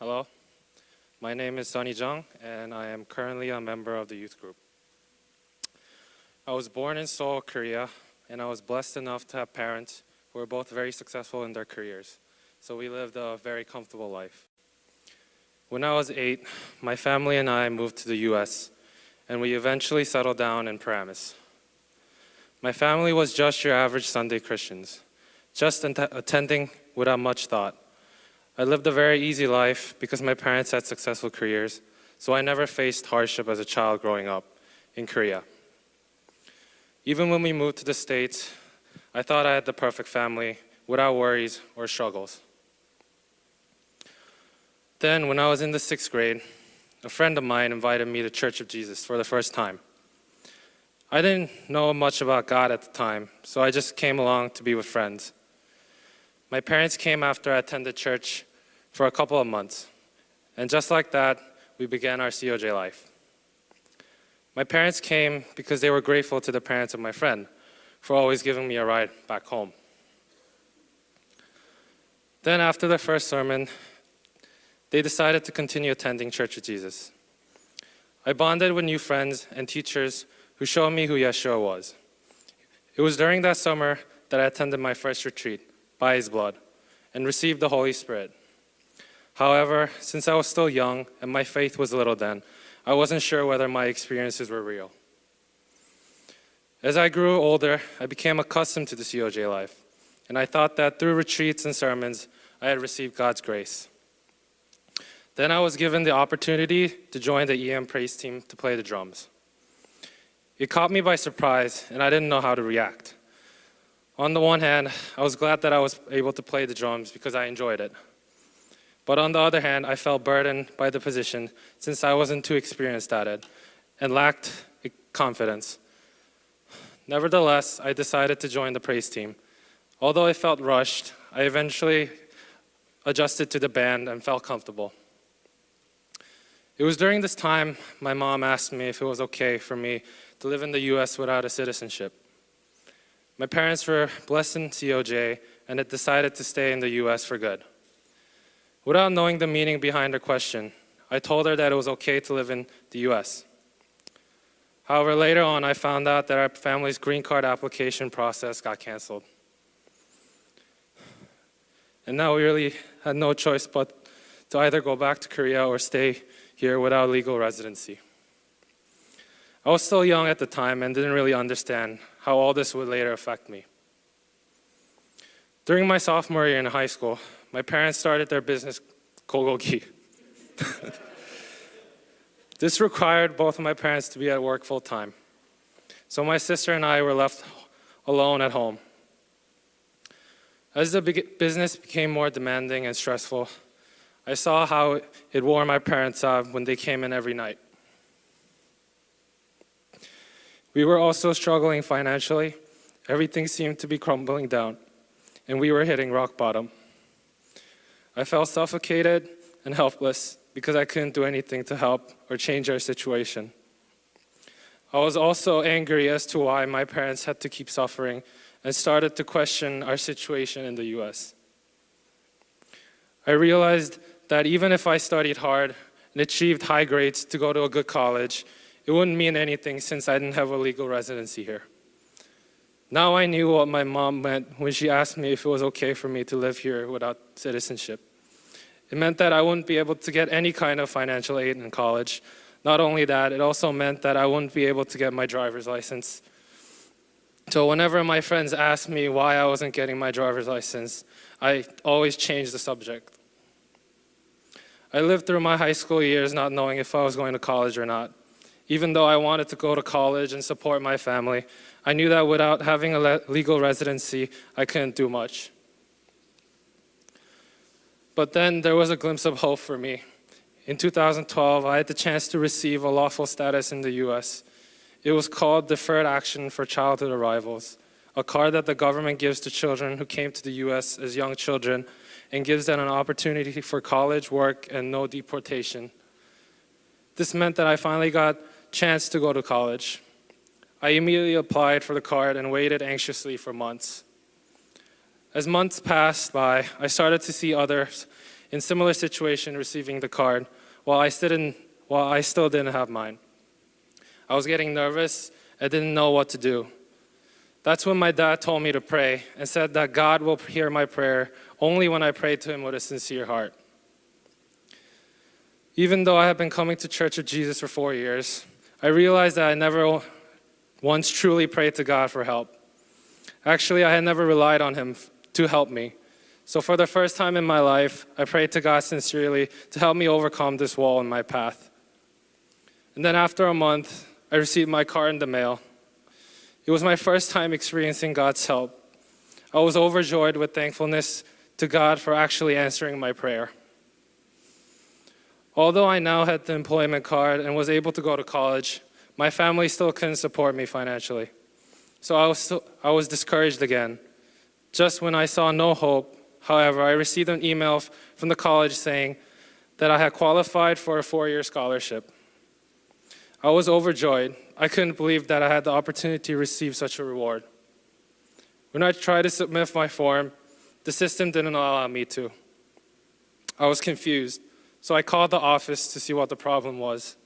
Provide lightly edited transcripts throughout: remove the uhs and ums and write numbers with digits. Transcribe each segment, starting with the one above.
Hello, my name is Jung, and I am currently a member of the youth group. I was born in Seoul, Korea, and I was blessed enough to have parents who were both very successful in their careers, so we lived a very comfortable life. When I was 8, my family and I moved to the US, and we eventually settled down in Paramus. My family was just your average Sunday Christians, just attending without much thought. I lived a very easy life because my parents had successful careers, so I never faced hardship as a child growing up in Korea. Even when we moved to the States, I thought I had the perfect family without worries or struggles. Then, when I was in the 6th grade, a friend of mine invited me to Church of Jesus for the first time. I didn't know much about God at the time, so I just came along to be with friends. My parents came after I attended church for a couple of months, and just like that, we began our COJ life. My parents came because they were grateful to the parents of my friend for always giving me a ride back home. Then after the first sermon, they decided to continue attending Church of Jesus. I bonded with new friends and teachers who showed me who Yeshua was. It was during that summer that I attended my first retreat, by His blood, and received the Holy Spirit. However, since I was still young and my faith was little then, I wasn't sure whether my experiences were real. As I grew older, I became accustomed to the COJ life, and I thought that through retreats and sermons, I had received God's grace. Then I was given the opportunity to join the EM praise team to play the drums. It caught me by surprise, and I didn't know how to react. On the one hand, I was glad that I was able to play the drums because I enjoyed it. But on the other hand, I felt burdened by the position since I wasn't too experienced at it and lacked confidence. Nevertheless, I decided to join the praise team. Although I felt rushed, I eventually adjusted to the band and felt comfortable. It was during this time my mom asked me if it was okay for me to live in the US without a citizenship. My parents were blessed in COJ and had decided to stay in the US for good. Without knowing the meaning behind her question, I told her that it was okay to live in the US. However, later on, I found out that our family's green card application process got canceled. And now we really had no choice but to either go back to Korea or stay here without legal residency. I was still young at the time and didn't really understand how all this would later affect me. During my sophomore year in high school, my parents started their business, Kogogi. This required both of my parents to be at work full time. So my sister and I were left alone at home. As the business became more demanding and stressful, I saw how it wore my parents out when they came in every night. We were also struggling financially. Everything seemed to be crumbling down, and we were hitting rock bottom. I felt suffocated and helpless because I couldn't do anything to help or change our situation. I was also angry as to why my parents had to keep suffering and started to question our situation in the US. I realized that even if I studied hard and achieved high grades to go to a good college, it wouldn't mean anything since I didn't have a legal residency here. Now I knew what my mom meant when she asked me if it was okay for me to live here without citizenship. It meant that I wouldn't be able to get any kind of financial aid in college. Not only that, it also meant that I wouldn't be able to get my driver's license. So whenever my friends asked me why I wasn't getting my driver's license, I always changed the subject. I lived through my high school years not knowing if I was going to college or not. Even though I wanted to go to college and support my family, I knew that without having a legal residency, I couldn't do much. But then there was a glimpse of hope for me. In 2012, I had the chance to receive a lawful status in the US. It was called Deferred Action for Childhood Arrivals, a card that the government gives to children who came to the US as young children and gives them an opportunity for college, work, and no deportation. This meant that I finally got a chance to go to college. I immediately applied for the card and waited anxiously for months. As months passed by, I started to see others in similar situation receiving the card while I still didn't have mine. I was getting nervous. I didn't know what to do. That's when my dad told me to pray and said that God will hear my prayer only when I pray to him with a sincere heart. Even though I have been coming to Church of Jesus for 4 years, I realized that I never once truly prayed to God for help. Actually, I had never relied on him to help me. So for the first time in my life, I prayed to God sincerely to help me overcome this wall in my path. And then after a month, I received my card in the mail. It was my first time experiencing God's help. I was overjoyed with thankfulness to God for actually answering my prayer. Although I now had the employment card and was able to go to college, my family still couldn't support me financially. So I was discouraged again. Just when I saw no hope, however, I received an email from the college saying that I had qualified for a 4-year scholarship. I was overjoyed. I couldn't believe that I had the opportunity to receive such a reward. When I tried to submit my form, the system didn't allow me to. I was confused, so I called the office to see what the problem was.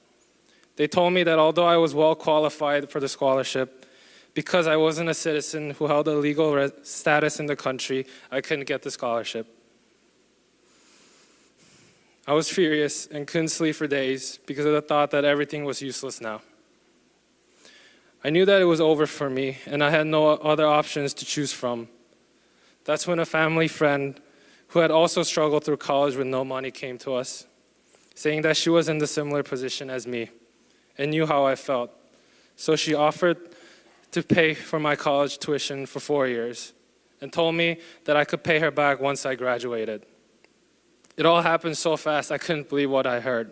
They told me that although I was well qualified for the scholarship, because I wasn't a citizen who held a legal status in the country, I couldn't get the scholarship. I was furious and couldn't sleep for days because of the thought that everything was useless now. I knew that it was over for me, and I had no other options to choose from. That's when a family friend who had also struggled through college with no money came to us, saying that she was in the similar position as me and knew how I felt. So she offered to pay for my college tuition for 4 years and told me that I could pay her back once I graduated. It all happened so fast, I couldn't believe what I heard.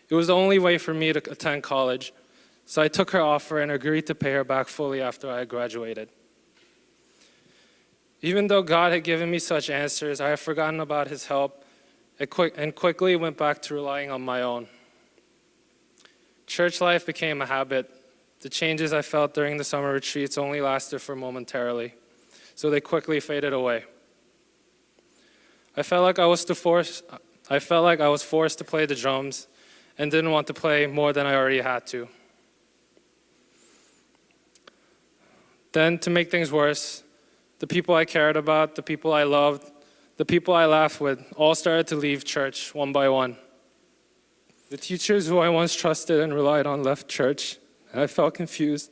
It was the only way for me to attend college, so I took her offer and agreed to pay her back fully after I graduated. Even though God had given me such answers, I had forgotten about his help and quickly went back to relying on my own. Church life became a habit. The changes I felt during the summer retreats only lasted for momentarily, so they quickly faded away. I felt like I was forced to play the drums and didn't want to play more than I already had to. Then, to make things worse, the people I cared about, the people I loved, the people I laughed with, all started to leave church one by one. The teachers who I once trusted and relied on left church, and I felt confused,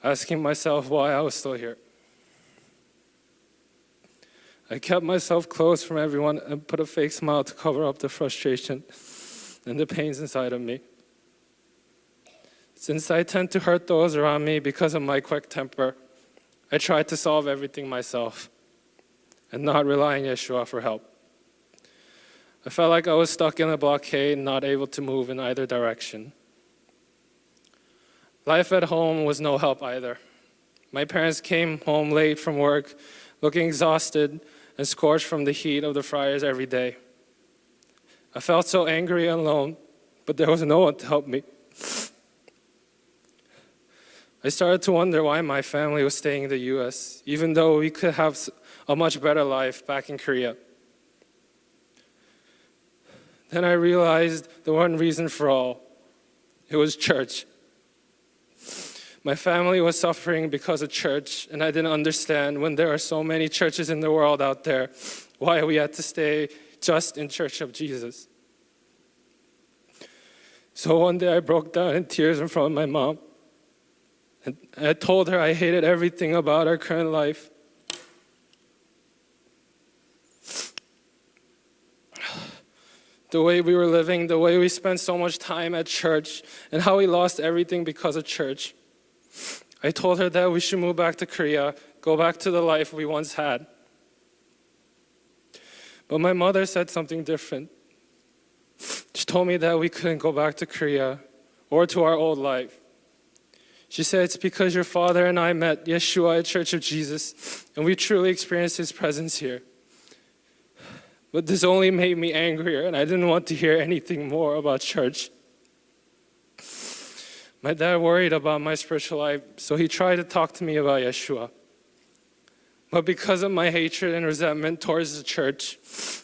asking myself why I was still here. I kept myself close from everyone and put a fake smile to cover up the frustration and the pains inside of me. Since I tend to hurt those around me because of my quick temper, I tried to solve everything myself and not relying on Yeshua for help. I felt like I was stuck in a blockade, not able to move in either direction. Life at home was no help either. My parents came home late from work, looking exhausted and scorched from the heat of the fryers every day. I felt so angry and alone, but there was no one to help me. I started to wonder why my family was staying in the US, even though we could have a much better life back in Korea. Then I realized the one reason for all. It was church. My family was suffering because of church, and I didn't understand when there are so many churches in the world out there, why we had to stay just in Church of Jesus. So one day I broke down in tears in front of my mom. And I told her I hated everything about our current life. The way we were living, the way we spent so much time at church, and how we lost everything because of church. I told her that we should move back to Korea, go back to the life we once had. But my mother said something different. She told me that we couldn't go back to Korea or to our old life. She said, it's because your father and I met Yeshua at Church of Jesus, and we truly experienced his presence here. But this only made me angrier, and I didn't want to hear anything more about church. My dad worried about my spiritual life, so he tried to talk to me about Yeshua. But because of my hatred and resentment towards the church,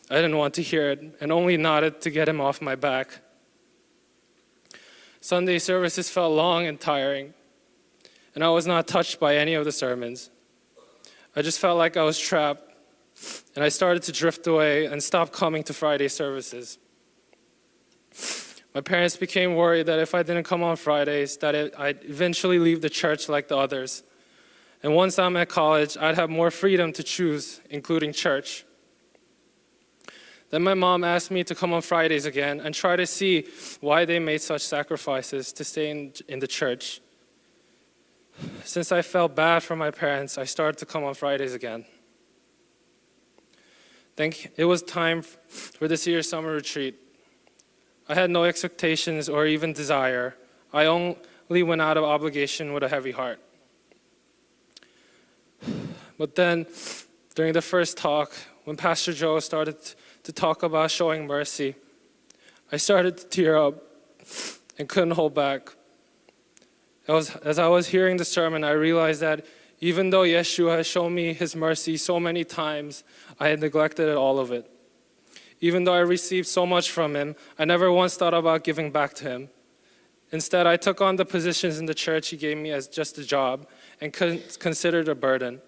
I didn't want to hear it and only nodded to get him off my back. Sunday services felt long and tiring, and I was not touched by any of the sermons. I just felt like I was trapped, and I started to drift away and stop coming to Friday services. My parents became worried that if I didn't come on Fridays, that I'd eventually leave the church like the others. And once I'm at college, I'd have more freedom to choose, including church. Then my mom asked me to come on Fridays again and try to see why they made such sacrifices to stay in the church. Since I felt bad for my parents, I started to come on Fridays again. It was time for this year's summer retreat. I had no expectations or even desire. I only went out of obligation with a heavy heart. But then, during the first talk, when Pastor Joe started to talk about showing mercy, I started to tear up and couldn't hold back. As I was hearing the sermon, I realized that even though Yeshua has shown me his mercy so many times, I had neglected all of it. Even though I received so much from him, I never once thought about giving back to him. Instead, I took on the positions in the church he gave me as just a job and considered a burden.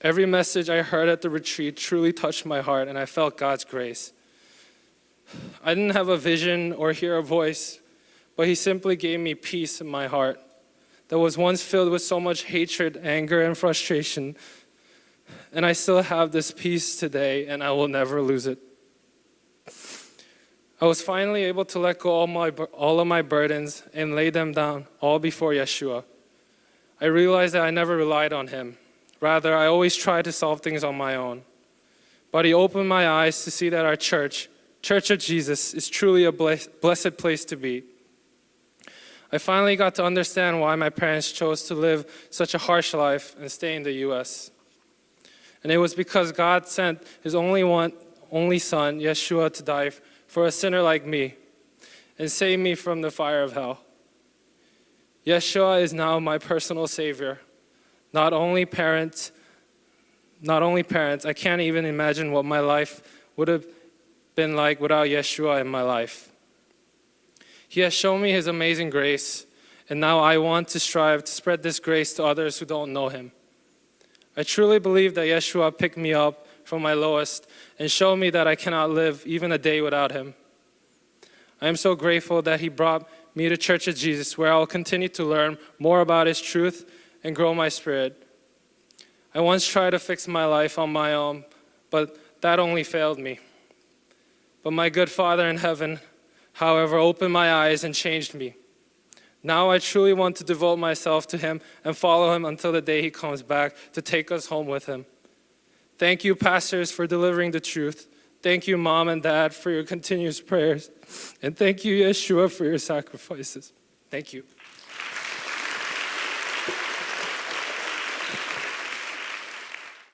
Every message I heard at the retreat truly touched my heart, and I felt God's grace. I didn't have a vision or hear a voice, but he simply gave me peace in my heart that was once filled with so much hatred, anger, and frustration. And I still have this peace today, and I will never lose it. I was finally able to let go all of my burdens and lay them down all before Yeshua. I realized that I never relied on him. Rather, I always tried to solve things on my own. But he opened my eyes to see that our church, Church of Jesus, is truly a blessed place to be. I finally got to understand why my parents chose to live such a harsh life and stay in the U.S. And it was because God sent his only son, Yeshua, to die for a sinner like me and save me from the fire of hell. Yeshua is now my personal Savior. Not only parents, I can't even imagine what my life would have been like without Yeshua in my life. He has shown me his amazing grace, and now I want to strive to spread this grace to others who don't know him. I truly believe that Yeshua picked me up from my lowest and showed me that I cannot live even a day without him. I am so grateful that he brought me to Church of Jesus, where I will continue to learn more about his truth and grow my spirit. I once tried to fix my life on my own, but that only failed me. But my good Father in heaven, however, opened my eyes and changed me. Now I truly want to devote myself to him and follow him until the day he comes back to take us home with him. Thank you, pastors, for delivering the truth. Thank you, Mom and Dad, for your continuous prayers. And thank you, Yeshua, for your sacrifices. Thank you.